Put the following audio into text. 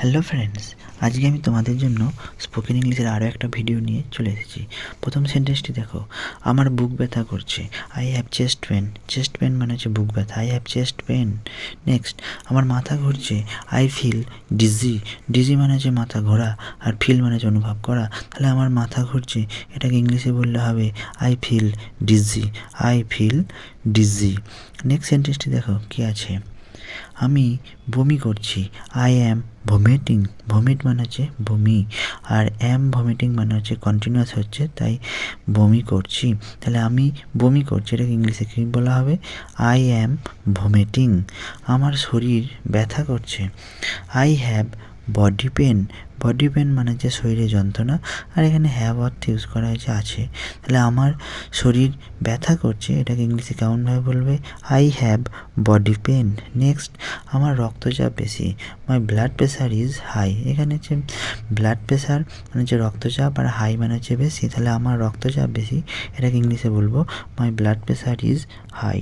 Hello friends, আজকে আমি তোমাদের জন্য স্পোকেন ইংলিশের আরও একটা ভিডিও নিয়ে চলে এসেছি। প্রথম সেন্টেন্সটি দেখো, আমার বুক ব্যথা করছে। I have chest pain. Chest pain মানে হচ্ছে বুক ব্যথা। I have chest pain. Next, আমার মাথা ঘুরছে। I feel DG. ডিজি মানে হচ্ছে মাথা ঘোরা, আর ফিল মানে হচ্ছে অনুভব করা। তাহলে আমার মাথা ঘুরছে, এটাকে ইংলিশে বললে হবে I feel dizzy. I feel dizzy. Next সেন্টেন্সটি দেখো কী আছে, আমি বমি করছি। I am vomiting. ভমিট মানে হচ্ছে বমি, আর অ্যাম ভমিটিং মানে হচ্ছে কন্টিনিউয়াস হচ্ছে, তাই বমি করছি। তাহলে আমি বমি করছি, এটাকে ইংলিশে কী বলা হবে? I am vomiting. আমার শরীর ব্যথা করছে। I have body pain. Body pain মানে হচ্ছে শরীরে যন্ত্রণা, আর এখানে হ্যাভ অর্থে ইউজ করা হয়েছে আছে। তাহলে আমার শরীর ব্যথা করছে, এটাকে ইংলিশে কেমনভাবে বলবে? I have body pain. Next, আমার রক্তচাপ বেশি। My blood pressure is high. এখানে হচ্ছে ব্লাড প্রেশার মানে হচ্ছে রক্তচাপ, আর হাই মানে হচ্ছে বেশি। তাহলে আমার রক্তচাপ বেশি, এটাকে ইংলিশে বলবো my blood pressure is high.